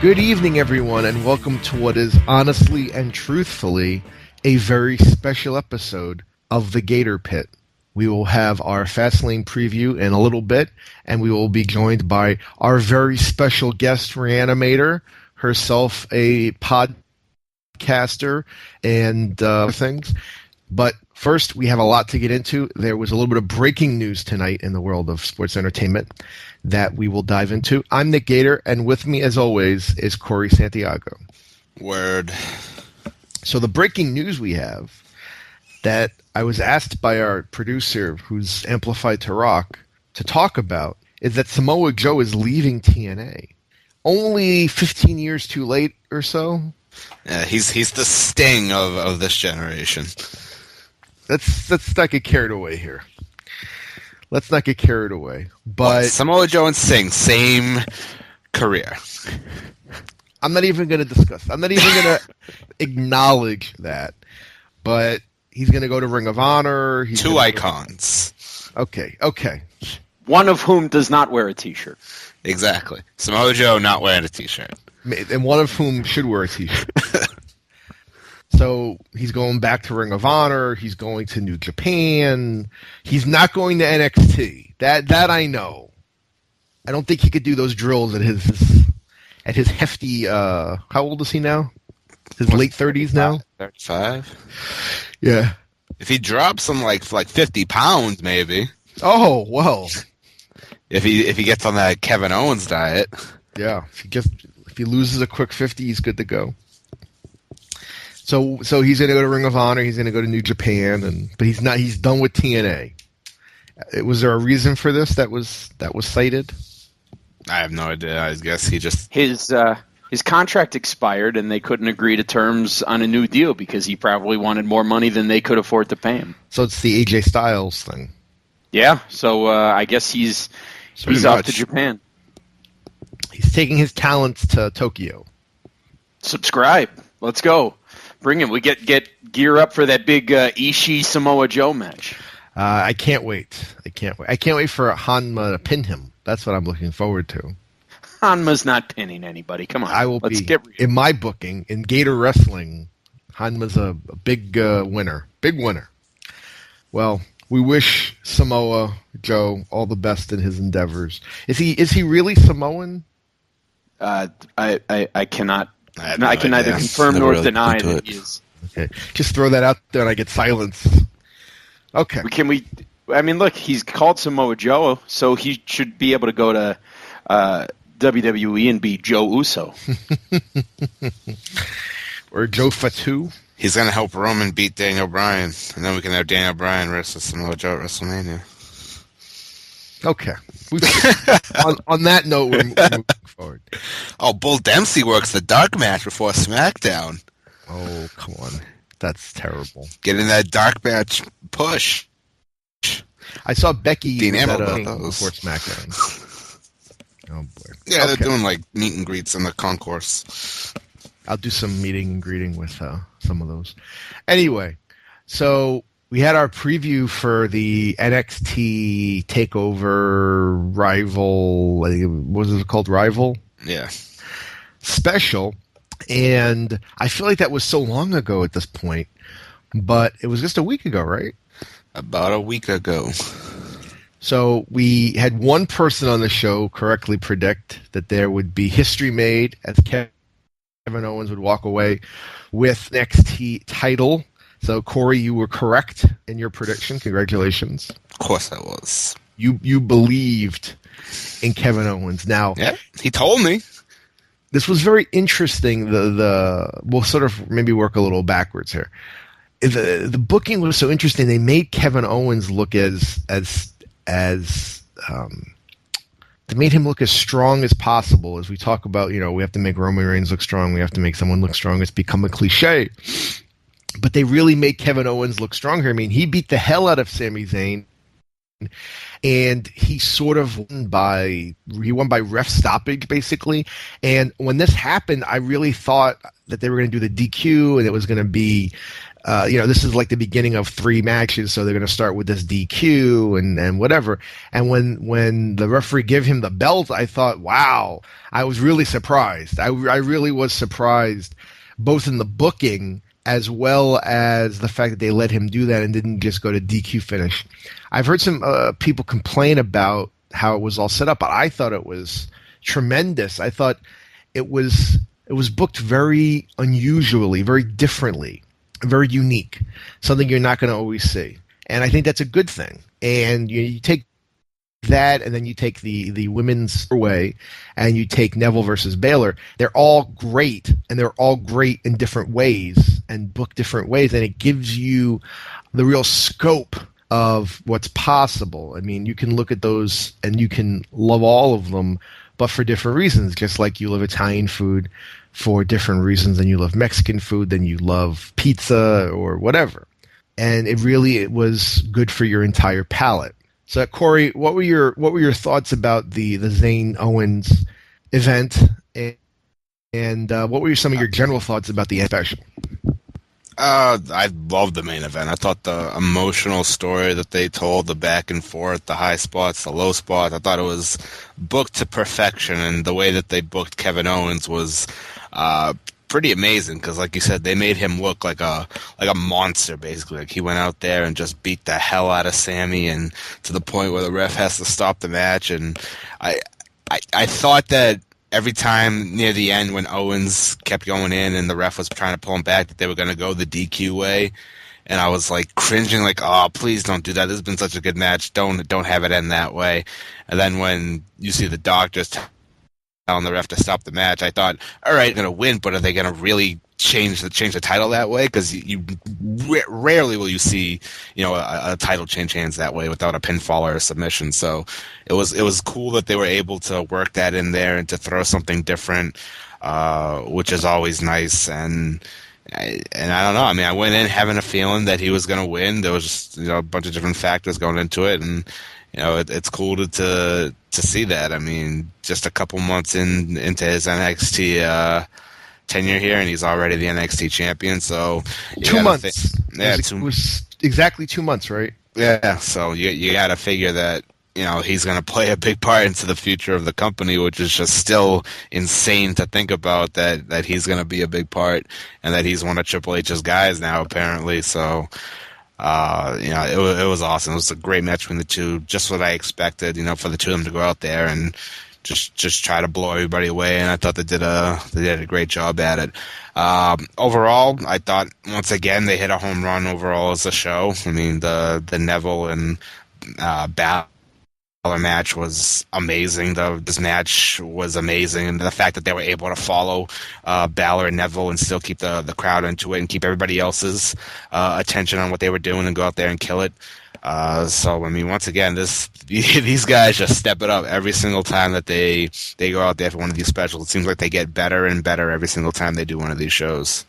Good evening, everyone, and welcome to what is honestly and truthfully a very special episode of the Gator Pit. We will have our Fastlane Preview in a little bit, and we will be joined by our very special guest, Rhiannamator, herself a podcaster and things. But first, we have a lot to get into. There was a little bit of breaking news tonight in the world of sports entertainment that we will dive into. I'm Nick Gator, and with me, as always, is Corey Santiago. Word. So the breaking news we have that I was asked by our producer, who's amplified to rock, to talk about is that Samoa Joe is leaving TNA. Only 15 years too late or so. Yeah, he's the Sting of this generation. Let's not get carried away here. Let's not get carried away. But Samoa Joe and Sting, same career. I'm not even going to discuss. I'm not even going to acknowledge that. But he's going to go to Ring of Honor. Two icons. Okay. One of whom does not wear a T-shirt. Exactly. Samoa Joe not wearing a T-shirt. And one of whom should wear a T-shirt. So he's going back to Ring of Honor. He's going to New Japan. He's not going to NXT. That I know. I don't think he could do those drills at his hefty. How old is he now? His late 30s now. 35. Yeah. If he drops some like 50 pounds, maybe. Oh well. If he gets on that Kevin Owens diet. Yeah. If he loses a quick 50, he's good to go. So he's going to go to Ring of Honor. He's going to go to New Japan, but he's not. He's done with TNA. Was there a reason for this that was cited? I have no idea. I guess he just His contract expired, and they couldn't agree to terms on a new deal because he probably wanted more money than they could afford to pay him. So it's the AJ Styles thing. Yeah. So I guess he's off to Japan. He's taking his talents to Tokyo. Subscribe. Let's go. Bring him. We get gear up for that big Ishii Samoa Joe match. I can't wait. I can't wait for Hanma to pin him. That's what I'm looking forward to. Hanma's not pinning anybody. Come on. I will Let's be. Get real. In my booking, in Gator Wrestling, Hanma's a big winner. Big winner. Well, we wish Samoa Joe all the best in his endeavors. Is he really Samoan? I cannot. I can neither confirm nor deny that he is. Okay, just throw that out there and I get silence. Okay. I mean, look, he's called Samoa Joe, so he should be able to go to WWE and be Joe Uso. Or Joe Fatu. he's gonna help Roman beat Daniel Bryan, and then we can have Daniel Bryan versus Samoa Joe at WrestleMania. Okay. on that note, we're moving forward. Oh, Bull Dempsey works the dark match before SmackDown. Oh, come on. That's terrible. Getting that dark match push. I saw Becky Dean was Ambrose at about those. before SmackDown. Oh, boy. Yeah, Okay. they're doing like meet and greets in the concourse. I'll do some meeting and greeting with some of those. Anyway, so we had our preview for the NXT TakeOver Rival. I think what was it called? Rival? Yeah. Special. And I feel like that was so long ago at this point, but it was just a week ago, right? About a week ago. So we had one person on the show correctly predict that there would be history made as Kevin Owens would walk away with NXT title. So Corey, you were correct in your prediction. Congratulations. Of course I was. You believed in Kevin Owens. Now, Yeah, he told me. this was very interesting. We'll sort of maybe work a little backwards here. The booking was so interesting. They made Kevin Owens look they made him look as strong as possible. As we talk about, we have to make Roman Reigns look strong. We have to make someone look strong. It's become a cliche. But they really made Kevin Owens look stronger. I mean, he beat the hell out of Sami Zayn, and he sort of won by ref stoppage, basically. And when this happened, I really thought that they were going to do the DQ, and it was going to be this is like the beginning of 3 matches, so they're going to start with this DQ and whatever. And when the referee gave him the belt, I thought, wow, I was really surprised. I really was surprised, both in the booking as well as the fact that they let him do that and didn't just go to DQ finish. I've heard some people complain about how it was all set up, but I thought it was tremendous. I thought it was booked very unusually, very differently, very unique, something you're not going to always see. And I think that's a good thing. And you take that, and then you take the women's way, and you take Neville versus Baylor. They're all great, and they're all great in different ways and booked different ways, and it gives you the real scope of what's possible. I mean, you can look at those and you can love all of them, but for different reasons, just like you love Italian food for different reasons than you love Mexican food, than you love pizza or whatever. And it was good for your entire palate. So, Corey, what were your thoughts about the Zayn Owens event, and what were some of your general thoughts about the special? I loved the main event. I thought the emotional story that they told, the back and forth, the high spots, the low spots, I thought it was booked to perfection, and the way that they booked Kevin Owens was pretty amazing, because like you said, they made him look like a monster, basically. Like, he went out there and just beat the hell out of Sammy, and to the point where the ref has to stop the match. And I thought that every time near the end when Owens kept going in and the ref was trying to pull him back, that they were going to go the DQ way. And I was like cringing, like, oh, please don't do that. This has been such a good match. Don't have it end that way. And then when you see the doctors telling the ref to stop the match, I thought, all right, they're going to win, but are they going to really change the title that way? Because you rarely will you see, a title change hands that way without a pinfall or a submission. So it was cool that they were able to work that in there and to throw something different, which is always nice. And I don't know. I mean, I went in having a feeling that he was going to win. There was just a bunch of different factors going into it, and it's cool to see that. I mean, just a couple months into his NXT tenure here, and he's already the NXT champion. So 2 months. It was exactly 2 months, right? Yeah. So you got to figure that he's going to play a big part into the future of the company, which is just still insane to think about, that he's going to be a big part, and that he's one of Triple H's guys now, apparently. So. It was awesome. It was a great match between the two, just what I expected, for the two of them to go out there and just try to blow everybody away. And I thought they did a great job at it. Overall, I thought once again they hit a home run overall as a show. I mean, the Neville and Balor match was amazing. This match was amazing, and the fact that they were able to follow Balor and Neville and still keep the crowd into it and keep everybody else's attention on what they were doing and go out there and kill it. So I mean, once again, these guys just step it up every single time that they go out there for one of these specials. It seems like they get better and better every single time they do one of these shows.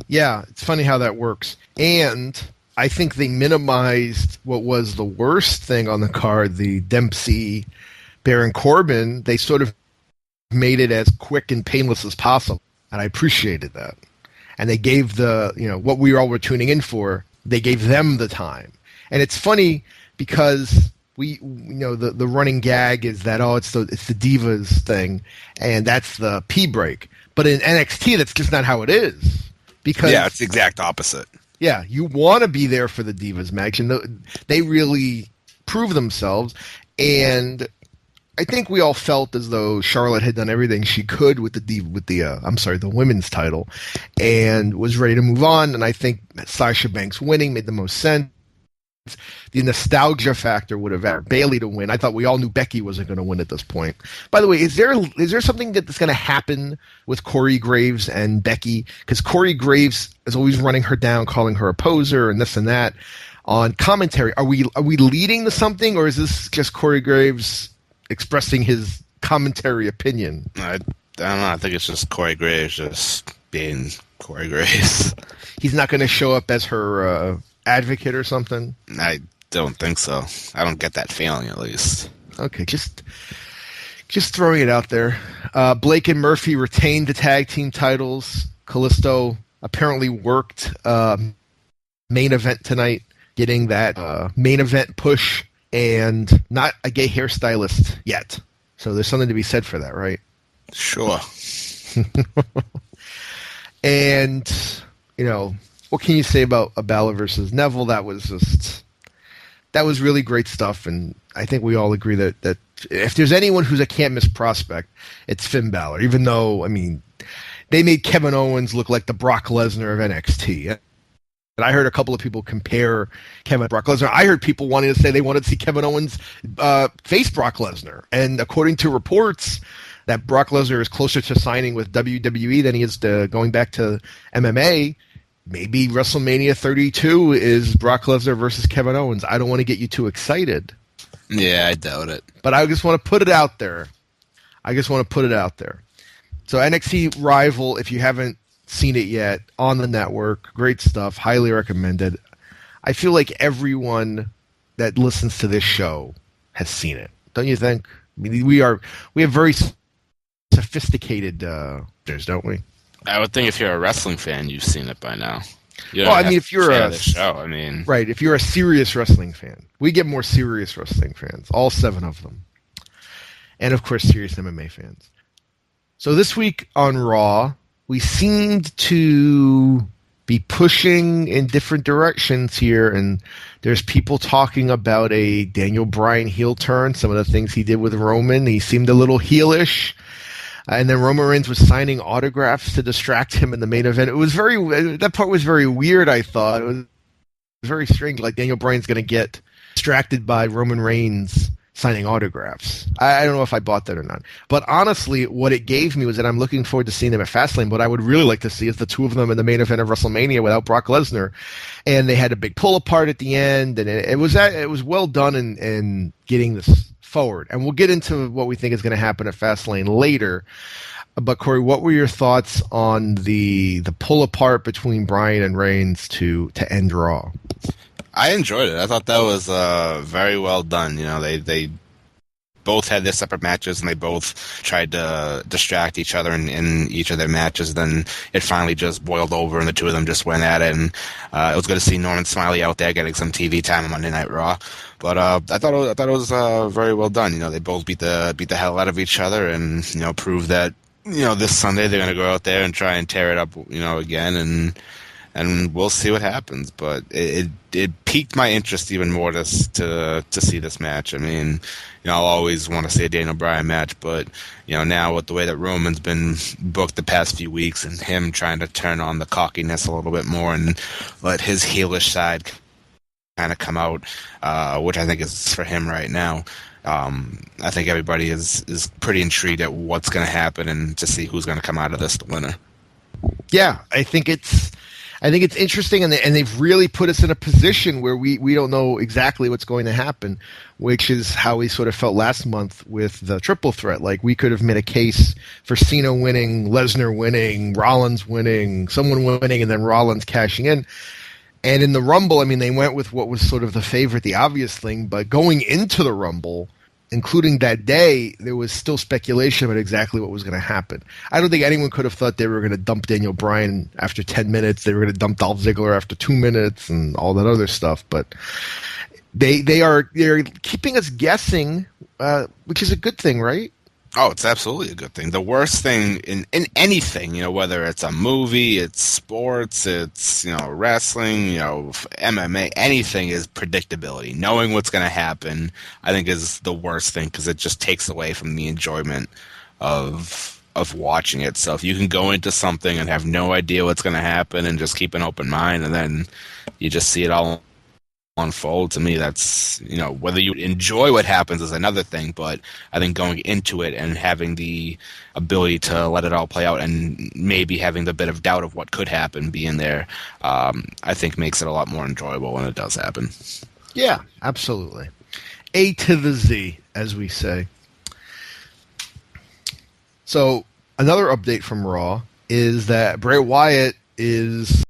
Yeah, it's funny how that works. And I think they minimized what was the worst thing on the card, the Dempsey, Baron Corbin. They sort of made it as quick and painless as possible, and I appreciated that. And they gave what we all were tuning in for, they gave them the time. And it's funny because the running gag is that, it's the Divas thing, and that's the pee break. But in NXT, that's just not how it is. Because it's the exact opposite. Yeah, you want to be there for the Divas match, and they really prove themselves. And I think we all felt as though Charlotte had done everything she could with the women's title, and was ready to move on. And I think Sasha Banks winning made the most sense. The nostalgia factor would have had Bayley to win. I thought we all knew Becky wasn't going to win at this point. By the way, is there something that's going to happen with Corey Graves and Becky? Because Corey Graves is always running her down, calling her a poser and this and that on commentary. Are we leading to something, or is this just Corey Graves expressing his commentary opinion? I don't know. I think it's just Corey Graves just being Corey Graves. He's not going to show up as her advocate or something? I don't think so. I don't get that feeling, at least. Okay, just throwing it out there. Blake and Murphy retained the tag team titles. Kalisto apparently worked main event tonight, getting that main event push, and not a gay hairstylist yet. So there's something to be said for that, right? Sure. And, what can you say about Balor versus Neville? That was really great stuff, and I think we all agree that if there's anyone who's a can't-miss prospect, it's Finn Balor, even though, they made Kevin Owens look like the Brock Lesnar of NXT. And I heard a couple of people compare Kevin and Brock Lesnar. I heard people wanting to say they wanted to see Kevin Owens face Brock Lesnar. And according to reports, that Brock Lesnar is closer to signing with WWE than he is to going back to MMA. Maybe WrestleMania 32 is Brock Lesnar versus Kevin Owens. I don't want to get you too excited. Yeah, I doubt it. But I just want to put it out there. So NXT Rival, if you haven't seen it yet, on the network, great stuff, highly recommended. I feel like everyone that listens to this show has seen it. Don't you think? We have very sophisticated don't we? I would think if you're a wrestling fan, you've seen it by now. If you're a show, right, if you're a serious wrestling fan, we get more serious wrestling fans, all 7 of them, and of course, serious MMA fans. So this week on Raw, we seemed to be pushing in different directions here, and there's people talking about a Daniel Bryan heel turn. Some of the things he did with Roman, he seemed a little heelish. And then Roman Reigns was signing autographs to distract him in the main event. That part was very weird, I thought. It was very strange, like Daniel Bryan's going to get distracted by Roman Reigns signing autographs. I don't know if I bought that or not. But honestly, what it gave me was that I'm looking forward to seeing them at Fastlane. What I would really like to see is the 2 of them in the main event of WrestleMania without Brock Lesnar. And they had a big pull apart at the end, and it was well done in getting this forward. And we'll get into what we think is going to happen at Fastlane later. But Corey, what were your thoughts on the pull apart between Bryan and Reigns to end Raw? I enjoyed it. I thought that was very well done. They both had their separate matches, and they both tried to distract each other in each of their matches. Then it finally just boiled over, and the 2 of them just went at it. And it was good to see Norman Smiley out there getting some TV time on Monday Night Raw. But I thought it was very well done. They both beat the hell out of each other, and proved that this Sunday they're going to go out there and try and tear it up again, and we'll see what happens. But it piqued my interest even more to see this match. I'll always want to see a Daniel Bryan match, but now with the way that Roman's been booked the past few weeks, and him trying to turn on the cockiness a little bit more and let his heelish side kind of come out, which I think is for him right now. I think everybody is pretty intrigued at what's going to happen and to see who's going to come out of this the winner. Yeah, I think it's interesting, and they've really put us in a position where we don't know exactly what's going to happen, which is how we sort of felt last month with the triple threat. Like, we could have made a case for Cena winning, Lesnar winning, Rollins winning, someone winning, and then Rollins cashing in. And in the Rumble, they went with what was sort of the favorite, the obvious thing, but going into the Rumble, including that day, there was still speculation about exactly what was going to happen. I don't think anyone could have thought they were going to dump Daniel Bryan after 10 minutes. They were going to dump Dolph Ziggler after 2 minutes and all that other stuff. But they're keeping us guessing, which is a good thing, right? Oh, it's absolutely a good thing. The worst thing in anything, whether it's a movie, it's sports, it's, wrestling, MMA, anything is predictability. Knowing what's going to happen, I think, is the worst thing, because it just takes away from the enjoyment of watching it. So if you can go into something and have no idea what's going to happen and just keep an open mind, and then you just see it all unfold, to me, that's, whether you enjoy what happens is another thing, but I think going into it and having the ability to let it all play out, and maybe having the bit of doubt of what could happen being there, I think makes it a lot more enjoyable when it does happen. Yeah, absolutely. A to the Z, as we say. So another update from Raw is that Bray Wyatt is